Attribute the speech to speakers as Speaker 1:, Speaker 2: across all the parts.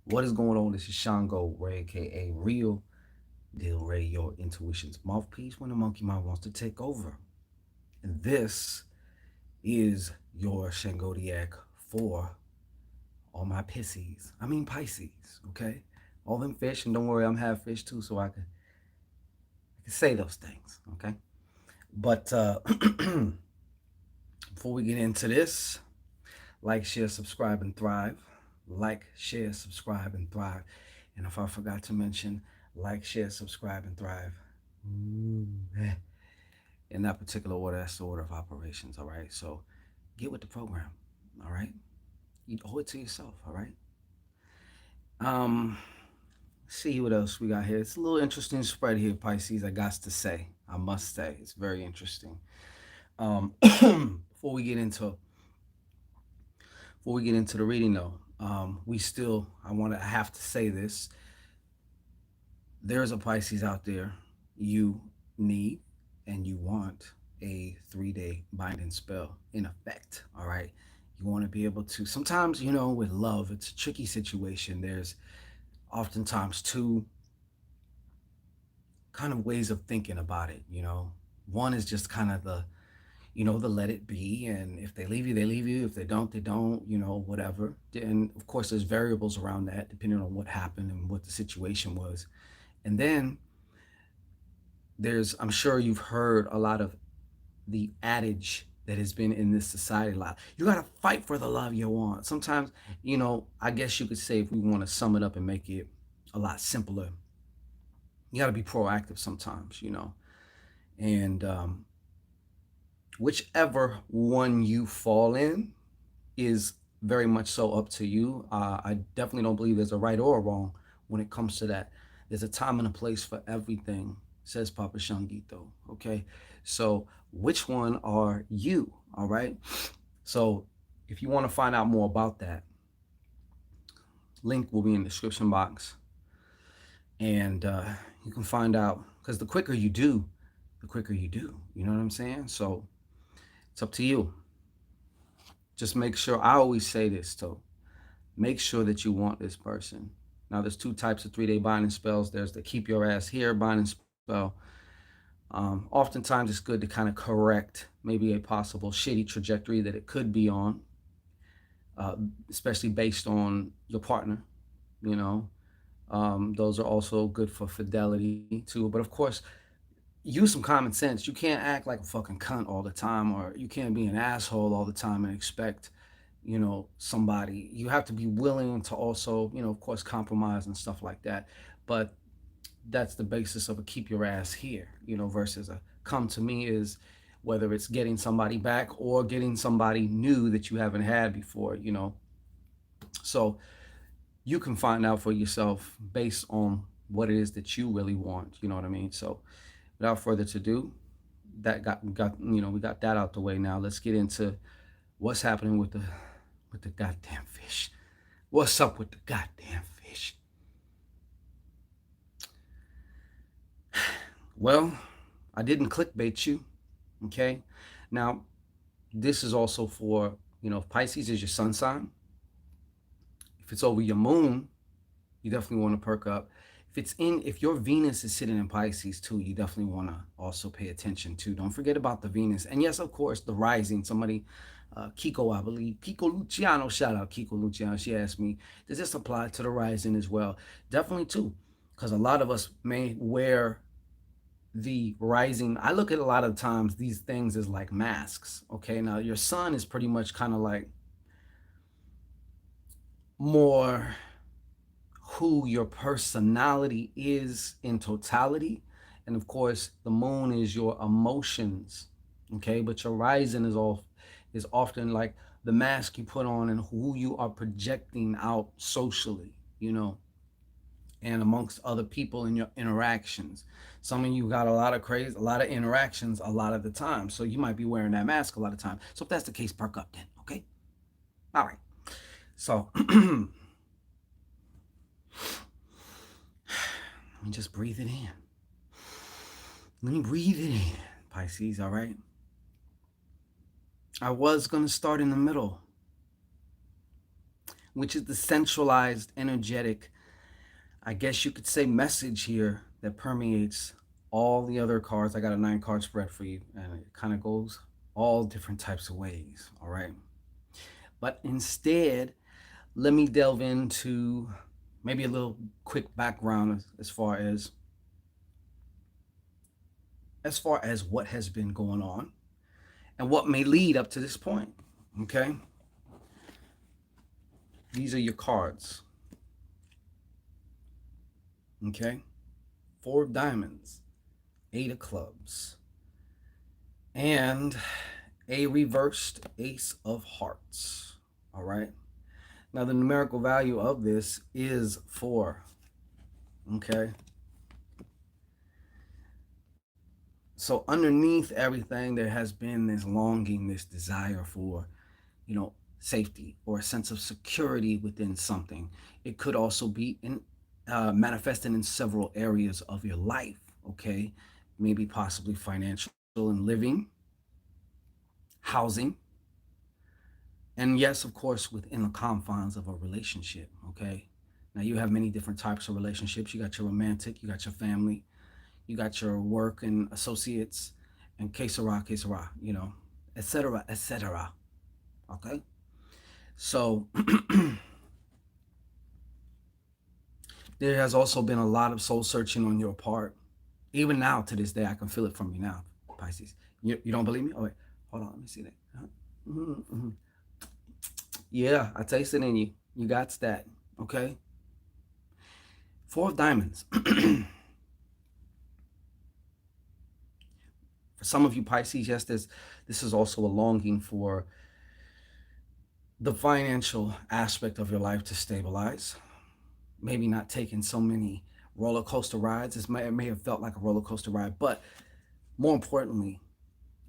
Speaker 1: What is going on? This is ShanGO, aka Real Deal Ray, your intuition's mouthpiece when the monkey mind wants to take over. And this is your Shangodiac for all my Pisces. I mean Pisces, okay? All them fish, and don't worry, I'm half fish too, so I can say those things, okay? But before we get into this, like, share, subscribe, and thrive. Like, share, subscribe, and thrive. And if I forgot to mention, like, share, subscribe, and thrive. In that particular order, that's the order of operations, all right? So get with the program, all right? You owe it to yourself, all right? Um, see what else we got here. It's a little interesting spread here, Pisces, I got to say. I must say. It's very interesting. Before we get into the reading though, I have to say this. There's a Pisces out there. You need and you want a 3-day binding spell in effect. All right. You want to be able to, sometimes, with love, it's a tricky situation. There's oftentimes two kind of ways of thinking about it. One is just kind of the let it be. And if they leave you, they leave you. If they don't, they don't, whatever. And of course, there's variables around that depending on what happened and what the situation was. And then I'm sure you've heard a lot of the adage that has been in this society a lot. You got to fight for the love you want. Sometimes, I guess you could say, if we want to sum it up and make it a lot simpler, you got to be proactive sometimes. And whichever one you fall in is very much so up to you. I definitely don't believe there's a right or a wrong when it comes to that. There's a time and a place for everything, says Papa Shangito. Okay, so which one are you? All right. So if you want to find out more about that, link will be in the description box, and you can find out, because the quicker you do, the quicker you do. You know what I'm saying? So it's up to you. Just make sure. I always say this too. Make sure that you want this person. Now, there's two types of 3-day binding spells. There's the keep your ass here binding spell. Oftentimes, it's good to kind of correct maybe a possible shitty trajectory that it could be on, uh, especially based on your partner. You know, those are also good for fidelity too. But of course, use some common sense. You can't act like a fucking cunt all the time, or you can't be an asshole all the time and expect somebody. You have to be willing to also, of course, compromise and stuff like that. But that's the basis of a keep your ass here, versus a come to me, is whether it's getting somebody back or getting somebody new that you haven't had before. So you can find out for yourself based on what it is that you really want. You know what I mean? So without further ado, we got that out the way. Now let's get into what's happening with the goddamn fish. What's up with the goddamn fish? Well, I didn't clickbait you, okay? Now, this is also for, if Pisces is your sun sign, if it's over your moon, you definitely want to perk up. If your Venus is sitting in Pisces too, you definitely want to also pay attention to. Don't forget about the Venus. And yes, of course, the rising. Somebody, Kiko, I believe, Kiko Luciano, shout out Kiko Luciano. She asked me, does this apply to the rising as well? Definitely too, because a lot of us may wear the rising. I look at a lot of times these things as like masks. Okay, now your sun is pretty much kind of like more who your personality is in totality. And of course, the moon is your emotions. Okay, but your rising is often like the mask you put on and who you are projecting out socially, and amongst other people in your interactions. Some of you got a lot of interactions a lot of the time. So you might be wearing that mask a lot of time. So if that's the case, perk up then. Okay. All right. So let me just breathe it in. Let me breathe it in, Pisces. All right. I was going to start in the middle, which is the centralized, energetic, I guess you could say, message here that permeates all the other cards. I got a 9 card spread for you, and it kind of goes all different types of ways. All right. But instead, let me delve into maybe a little quick background as far as what has been going on and what may lead up to this point. Okay. These are your cards. Okay. 4 of diamonds, 8 of clubs, and a reversed ace of hearts. All right. Now, the numerical value of this is 4. Okay. So, underneath everything, there has been this longing, this desire for, safety or a sense of security within something. It could also be manifested in several areas of your life. Okay. Maybe possibly financial and living, housing, and yes, of course, within the confines of a relationship. Okay. Now, you have many different types of relationships. You got your romantic, you got your family, you got your work and associates, and que sera, etc., etc. Okay. So there has also been a lot of soul searching on your part. Even now, to this day, I can feel it from you now, Pisces. You don't believe me? Oh, wait. Hold on. Let me see that. Mm-hmm. Yeah, I taste it in you. You got that. Okay. 4 of diamonds. For some of you Pisces, yes, this is also a longing for the financial aspect of your life to stabilize. Maybe not taking so many roller coaster rides. It may have felt like a roller coaster ride, but more importantly,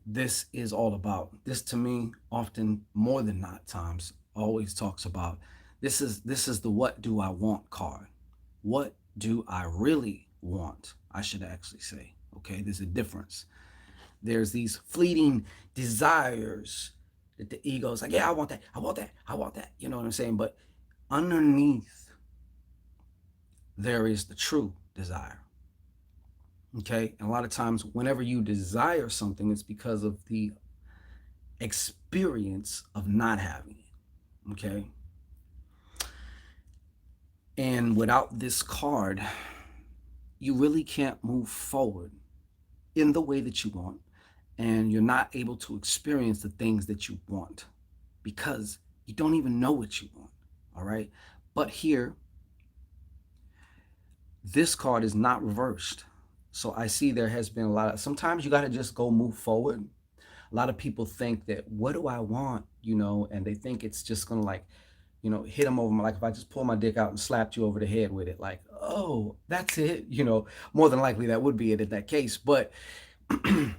Speaker 1: this is all about. This to me, often more than not times, always talks about this is the what do I want card. What do I really want? I should actually say. Okay, there's a difference. There's these fleeting desires that the ego is like, yeah, I want that, I want that, I want that. You know what I'm saying? But underneath, there is the true desire. Okay. And a lot of times, whenever you desire something, it's because of the experience of not having it. Okay. And without this card, you really can't move forward in the way that you want. And you're not able to experience the things that you want because you don't even know what you want. All right. But here, this card is not reversed. So I see there has been a lot of, sometimes you got to just go move forward. A lot of people think that, what do I want? And they think it's just going to like, hit them over my, like if I just pull my dick out and slapped you over the head with it, like, oh, that's it. More than likely that would be it in that case. But a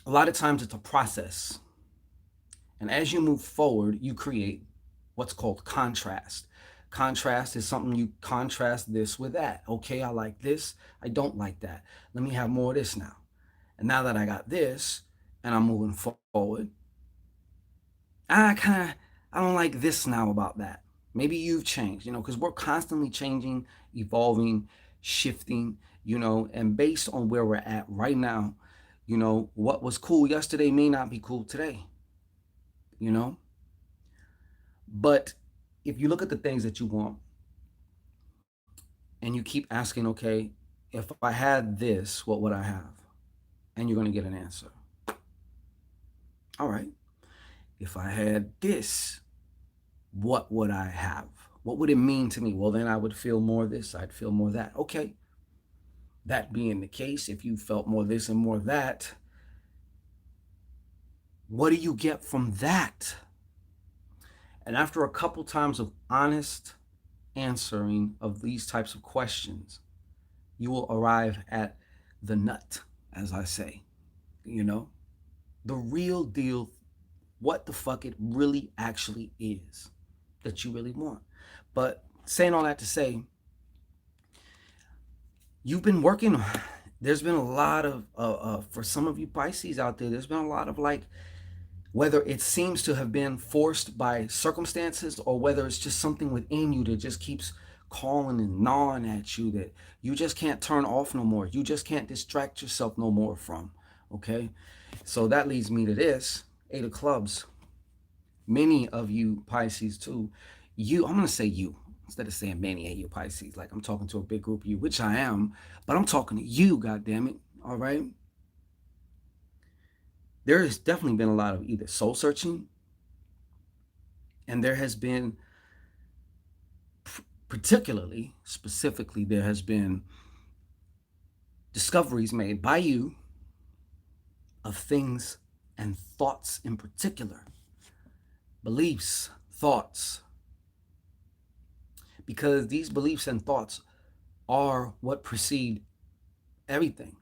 Speaker 1: lot of times it's a process. And as you move forward, you create what's called contrast. Contrast is something you contrast this with that. Okay, I like this. I don't like that. Let me have more of this now. And now that I got this and I'm moving forward, I don't like this now about that. Maybe you've changed, because we're constantly changing, evolving, shifting, and based on where we're at right now, what was cool yesterday may not be cool today, you know? But if you look at the things that you want and you keep asking, okay, if I had this, what would I have? And you're going to get an answer. All right. If I had this, what would I have? What would it mean to me? Well, then I would feel more this, I'd feel more that. Okay. That being the case, if you felt more this and more that, what do you get from that? And after a couple times of honest answering of these types of questions, you will arrive at the nut, as I say, the real deal, what the fuck it really actually is that you really want. But saying all that to say, you've been working on, there's been a lot of, for some of you Pisces out there, there's been a lot of like whether it seems to have been forced by circumstances or whether it's just something within you that just keeps calling and gnawing at you that you just can't turn off no more. You just can't distract yourself no more from. Okay. So that leads me to this Eight of Clubs. Many of you Pisces too, I'm going to say you instead of saying many of you Pisces. Like I'm talking to a big group of you, which I am, but I'm talking to you, God damn it. All right. There has definitely been a lot of either soul searching, and there has been, particularly, specifically, there has been discoveries made by you of things and thoughts in particular, beliefs, thoughts, because these beliefs and thoughts are what precede everything.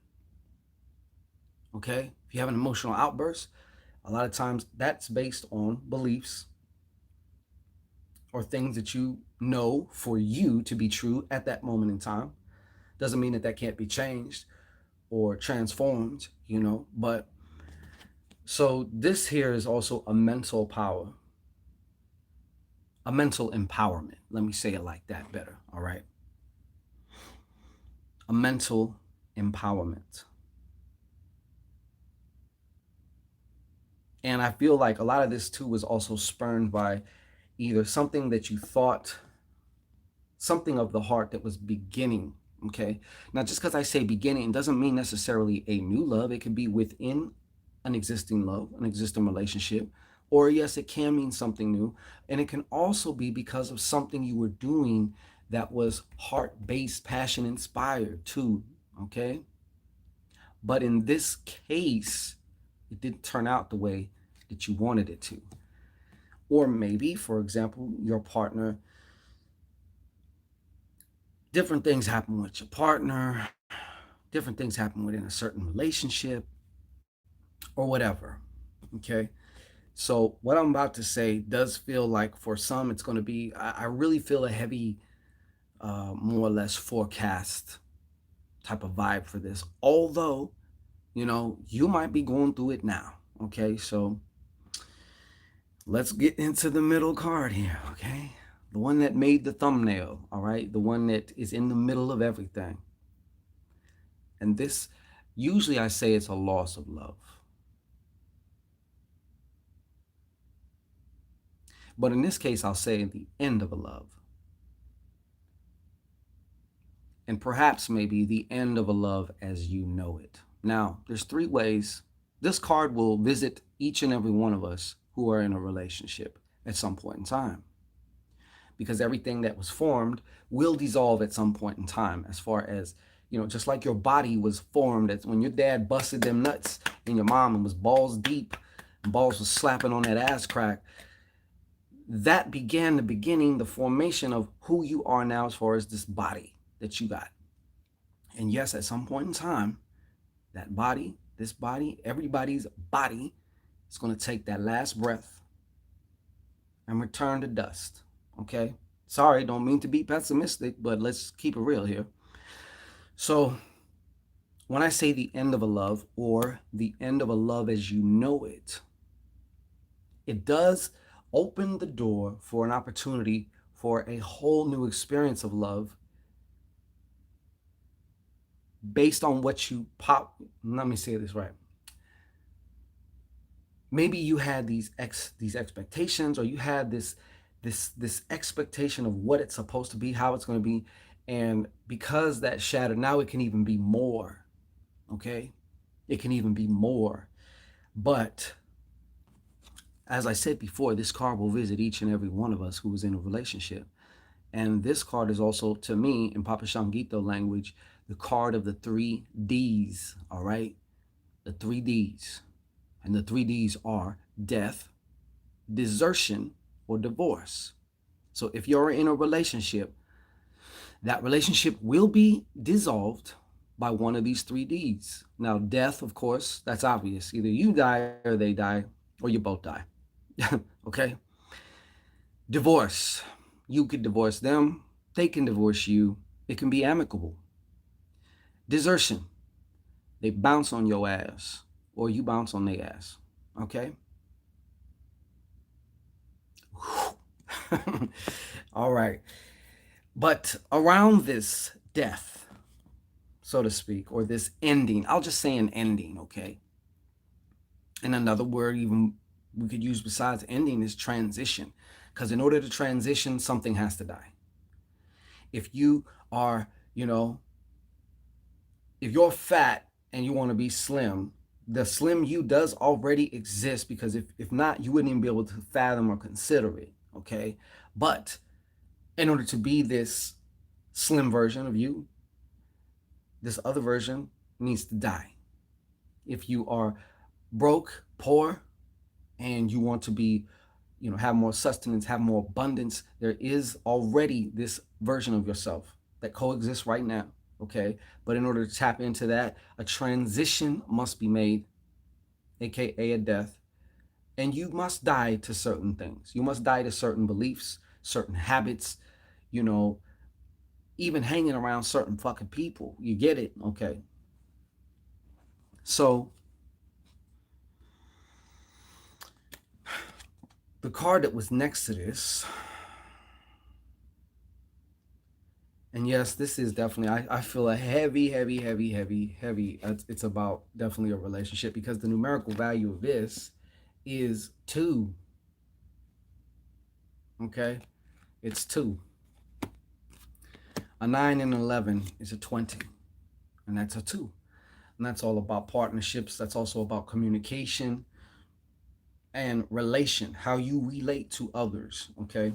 Speaker 1: Okay? If you have an emotional outburst, a lot of times that's based on beliefs or things that you know for you to be true at that moment in time. Doesn't mean that that can't be changed or transformed, but so this here is also a mental power, a mental empowerment. Let me say it like that better, all right? A mental empowerment. And I feel like a lot of this too was also spurned by either something that you thought, something of the heart that was beginning. Okay. Now, just because I say beginning doesn't mean necessarily a new love. It could be within an existing love, an existing relationship. Or, yes, it can mean something new. And it can also be because of something you were doing that was heart based, passion inspired too. Okay. But in this case, it didn't turn out the way that you wanted it to. Or maybe, for example, your partner, different things happen with your partner, different things happen within a certain relationship, or whatever. Okay. So, what I'm about to say does feel like for some, it's going to be, I really feel a heavy, more or less forecast type of vibe for this. Although, you might be going through it now. Okay. So, let's get into the middle card here. Okay. The one that made the thumbnail. All right. The one that is in the middle of everything. And this, usually I say it's a loss of love. But in this case, I'll say the end of a love. And perhaps maybe the end of a love as you know it. Now, there's three ways. This card will visit each and every one of us who are in a relationship at some point in time. Because everything that was formed will dissolve at some point in time, as far as, just like your body was formed as when your dad busted them nuts in your mom and was balls deep and balls was slapping on that ass crack. That began the formation of who you are now as far as this body that you got. And yes, at some point in time, that body, this body, everybody's body is going to take that last breath and return to dust. Okay? Sorry, don't mean to be pessimistic, but let's keep it real here. So, when I say the end of a love or the end of a love as you know it, it does open the door for an opportunity for a whole new experience of love based on what you pop. Let me say this right. Maybe you had these expectations, or you had this expectation of what it's supposed to be, how it's going to be, and because that shattered, now it can even be more. Okay, it can even be more. But as I said before, this card will visit each and every one of us who is in a relationship. And this card is also, to me, in Papa ShanGO language, the card of the three D's, all right? The three D's. And the three D's are death, desertion, or divorce. So if you're in a relationship, that relationship will be dissolved by one of these three D's. Now, death, of course, that's obvious. Either you die or they die, or you both die. Okay? Divorce. You could divorce them, they can divorce you. It can be amicable. Desertion. They bounce on your ass, or you bounce on their ass. Okay? All right. But around this death, so to speak, or this ending, I'll just say an ending, okay? And another word, even we could use besides ending, is transition. Because in order to transition, something has to die. If you are, you know, if you're fat and you want to be slim, the slim you does already exist because if not, you wouldn't even be able to fathom or consider it. Okay. But in order to be this slim version of you, this other version needs to die. If you are broke, poor, and you want to be, have more sustenance, have more abundance, there is already this version of yourself that coexists right now. Okay. But in order to tap into that, a transition must be made, aka a death. And you must die to certain things. You must die to certain beliefs, certain habits, you know, even hanging around certain fucking people. You get it? Okay. So the card that was next to this, and yes, this is definitely, I feel a heavy, heavy, heavy, heavy, heavy. It's about definitely a relationship because the numerical value of this is two. Okay. It's two. A 9 and 11 is a 20, and that's a two. And that's all about partnerships. That's also about communication and relation, how you relate to others. Okay.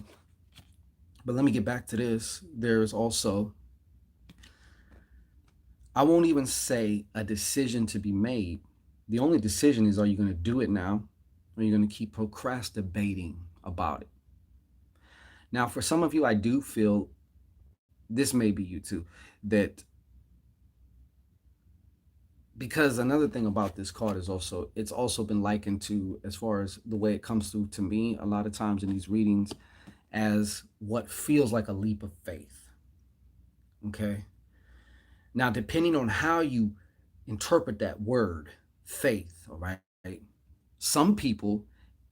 Speaker 1: But let me get back to this. There's also, I won't even say a decision to be made. The only decision is, are you going to do it now, or are you going to keep procrastinating about it? Now, for some of you, I do feel this may be you too, that because another thing about this card is also, it's also been likened to, as far as the way it comes through to me a lot of times in these readings, as what feels like a leap of faith. Okay. Now, depending on how you interpret that word, faith, all right, some people,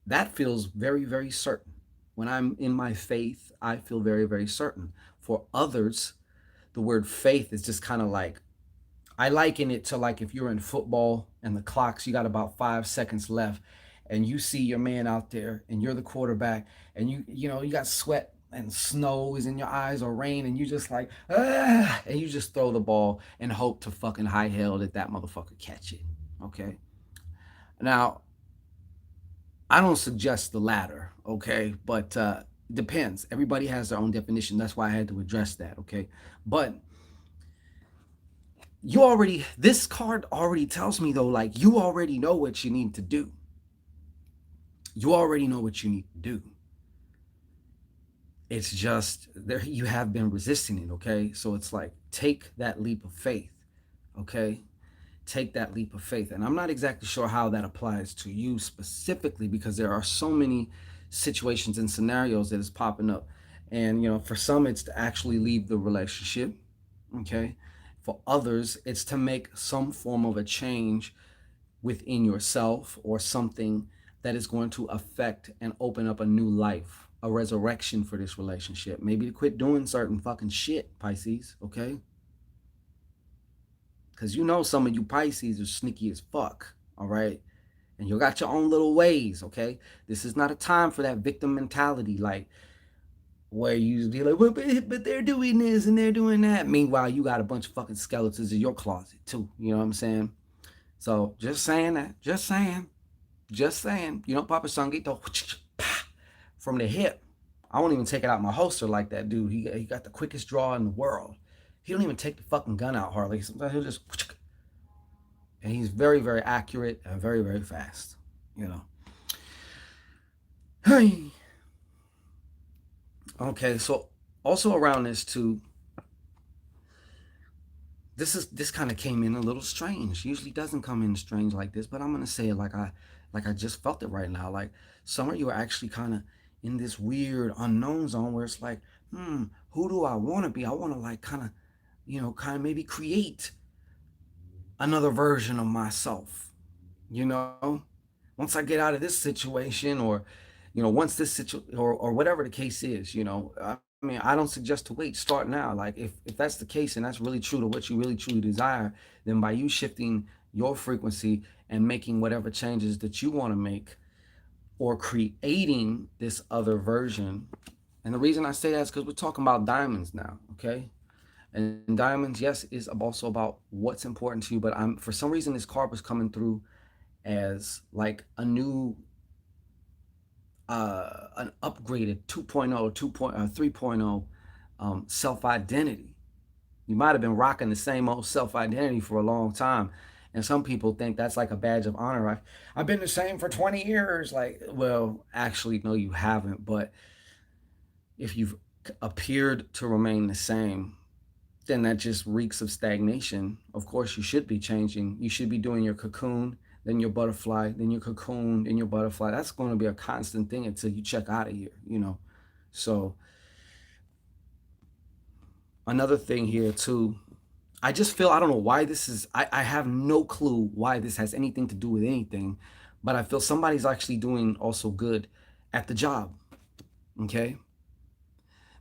Speaker 1: that feels very, very certain. When I'm in my faith, I feel very, very certain. For others, the word faith is just kind of like, I liken it to like if you're in football and the clocks, you got about 5 seconds left, and you see your man out there and you're the quarterback, and you got sweat and snow is in your eyes or rain, and you just like, and you just throw the ball and hope to fucking high hell that motherfucker catch it. Okay. Now, I don't suggest the latter, okay? But depends. Everybody has their own definition. That's why I had to address that, okay? But this card already tells me though, like you already know what you need to do. You already know what you need to do. It's just there you have been resisting it, okay? So it's like take that leap of faith, okay? Take that leap of faith. And I'm not exactly sure how that applies to you specifically because there are so many situations and scenarios that is popping up. And for some it's to actually leave the relationship, okay? For others, it's to make some form of a change within yourself or something that is going to affect and open up a new life, a resurrection for this relationship. Maybe to quit doing certain fucking shit, Pisces, okay? Because some of you Pisces are sneaky as fuck, all right? And you got your own little ways, okay? This is not a time for that victim mentality, like where you be like, well, but they're doing this and they're doing that. Meanwhile, you got a bunch of fucking skeletons in your closet, too. You know what I'm saying? So just saying that. Just saying. Just saying. Papa Sangito from the hip. I won't even take it out my holster like that dude. He got the quickest draw in the world. He don't even take the fucking gun out hardly. Sometimes he'll just, and he's very, very accurate and very, very fast. You know. Hey. Okay, so also around this too, this kind of came in a little strange. Usually doesn't come in strange like this, but I'm gonna say it like I just felt it right now. Like some of you are actually kind of in this weird unknown zone where it's like, who do I want to be? I want to like kind of maybe create another version of myself. You know, once I get out of this situation, or once this situation or whatever the case is, I mean, I don't suggest to wait. Start now. Like if that's the case and that's really true to what you really truly desire, then by you shifting your frequency and making whatever changes that you want to make or creating this other version. And the reason I say that is because we're talking about diamonds now, okay? And diamonds, yes, is also about what's important to you, but I'm for some reason this card was coming through as like a new an upgraded 2.0, 3.0 self identity. You might have been rocking the same old self identity for a long time. And some people think that's like a badge of honor. I've been the same for 20 years. Like, well, actually, no, you haven't. But if you've appeared to remain the same, then that just reeks of stagnation. Of course, you should be changing. You should be doing your cocoon, then your butterfly, then your cocoon, then your butterfly. That's going to be a constant thing until you check out of here. So, another thing here, too, I just feel, I don't know why this is, I have no clue why this has anything to do with anything, but I feel somebody's actually doing also good at the job. Okay.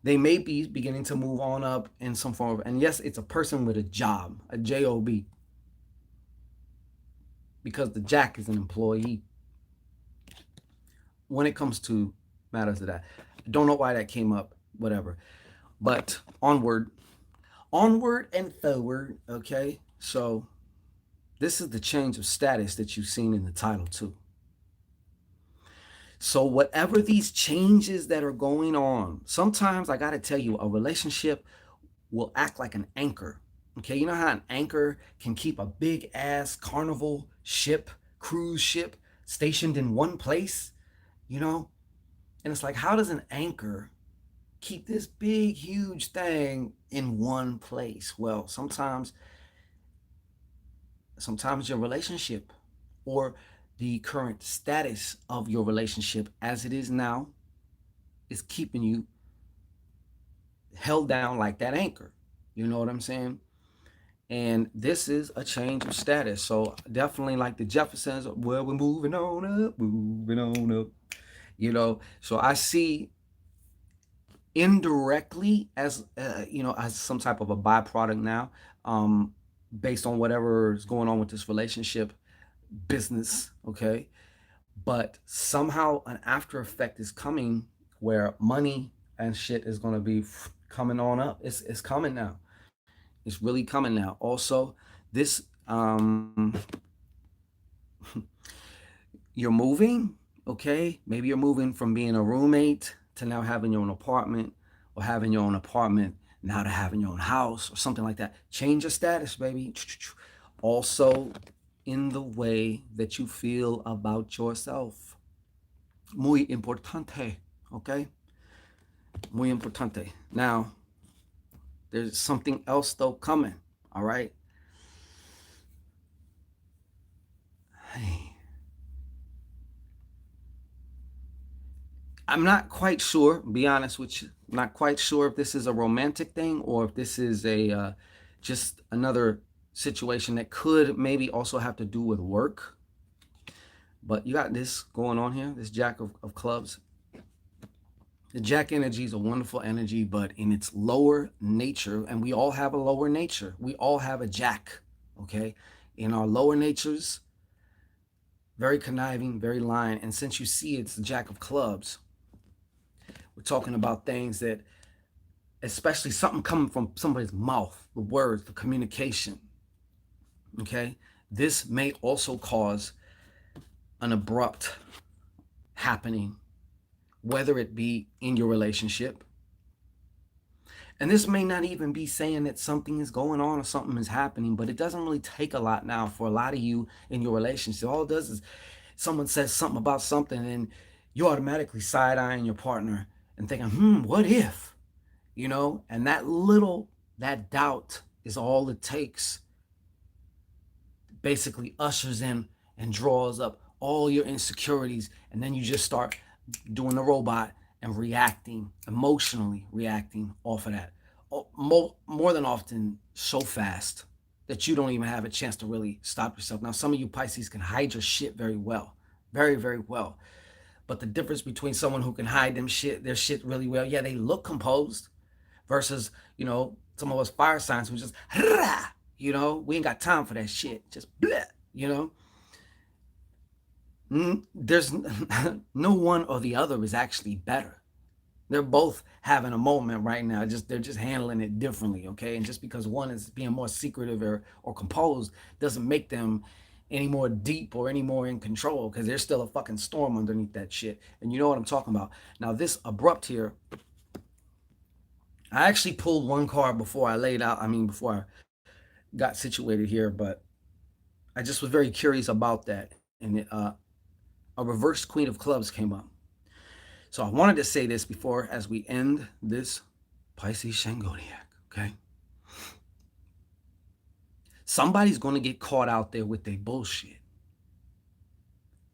Speaker 1: They may be beginning to move on up in some form of, and yes, it's a person with a job, a job, because the Jack is an employee when it comes to matters of that. Don't know why that came up, whatever. But onward and forward, okay? So this is the change of status that you've seen in the title too. So whatever these changes that are going on, sometimes I got to tell you, a relationship will act like an anchor. Okay, you know how an anchor can keep a big ass carnival ship, cruise ship stationed in one place, you know? And it's like, how does an anchor keep this big, huge thing in one place? Well, sometimes your relationship or the current status of your relationship as it is now is keeping you held down like that anchor. You know what I'm saying? And this is a change of status. So definitely like the Jeffersons, well, we're moving on up, moving on up. So I see indirectly as as some type of a byproduct now, um, based on whatever is going on with this relationship business. Okay, but somehow an after effect is coming where money and shit is going to be coming on up. It's coming now. It's really coming now. Also, this you're moving, okay? Maybe you're moving from being a roommate to now having your own apartment, or having your own apartment now to having your own house or something like that. Change your status, baby. Also, in the way that you feel about yourself. Muy importante, okay? Muy importante. Now, there's something else though coming, all right? I'm not quite sure, be honest with you. I'm not quite sure if this is a romantic thing or if this is a just another situation that could maybe also have to do with work. But you got this going on here, this Jack of Clubs. The Jack energy is a wonderful energy, but in its lower nature, and we all have a lower nature. We all have a Jack, okay? In our lower natures, very conniving, very lying. And since you see it's the Jack of Clubs, we're talking about things that, especially something coming from somebody's mouth, the words, the communication, okay? This may also cause an abrupt happening, whether it be in your relationship. And this may not even be saying that something is going on or something is happening, but it doesn't really take a lot now for a lot of you in your relationship. All it does is someone says something about something and you automatically side-eyeing your partner and thinking, what if? And that doubt is all it takes. Basically ushers in and draws up all your insecurities, and then you just start doing the robot and emotionally reacting off of that. More than often, so fast that you don't even have a chance to really stop yourself. Now, some of you Pisces can hide your shit very well, very, very well. But the difference between someone who can hide their shit really well, yeah, they look composed, versus, some of us fire signs who just, we ain't got time for that shit. Just bleh, you know. There's no one or the other is actually better. They're both having a moment right now. They're just handling it differently, okay? And just because one is being more secretive or composed doesn't make them any more deep or any more in control, because there's still a fucking storm underneath that shit. And you know what I'm talking about. Now this abrupt here, I actually pulled one card before I laid out. I mean, before I got situated here, but I just was very curious about that. And a reverse Queen of Clubs came up. So I wanted to say this before as we end this Pisces Shangodiac, okay? Somebody's going to get caught out there with their bullshit.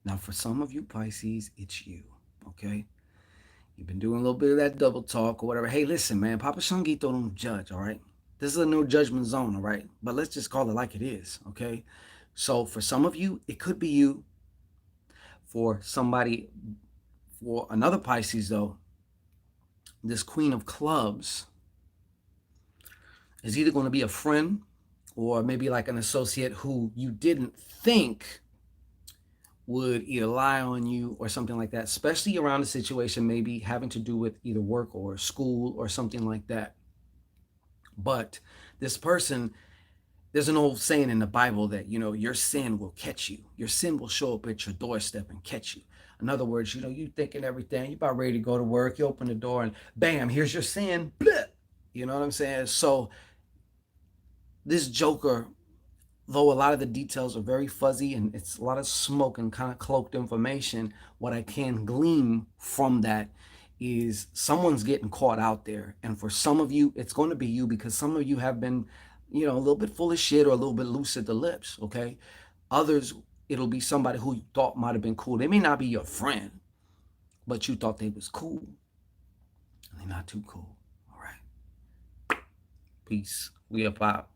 Speaker 1: Now, for some of you Pisces, it's you, okay? You've been doing a little bit of that double talk or whatever. Hey, listen, man, Papa Shangito don't judge, all right? This is a no judgment zone, all right? But let's just call it like it is, okay? So for some of you, it could be you. For another Pisces, though, this Queen of Clubs is either going to be a friend or maybe like an associate who you didn't think would either lie on you or something like that, especially around a situation maybe having to do with either work or school or something like that. But this person, there's an old saying in the Bible that, your sin will catch you. Your sin will show up at your doorstep and catch you. In other words, you thinking everything, you about ready to go to work, you open the door and bam, here's your sin. Blah. You know what I'm saying? So this Joker, though a lot of the details are very fuzzy and it's a lot of smoke and kind of cloaked information, what I can glean from that is someone's getting caught out there. And for some of you, it's going to be you, because some of you have been, a little bit full of shit or a little bit loose at the lips, okay? Others, it'll be somebody who you thought might have been cool. They may not be your friend, but you thought they was cool. And they're not too cool. All right. Peace. We up out.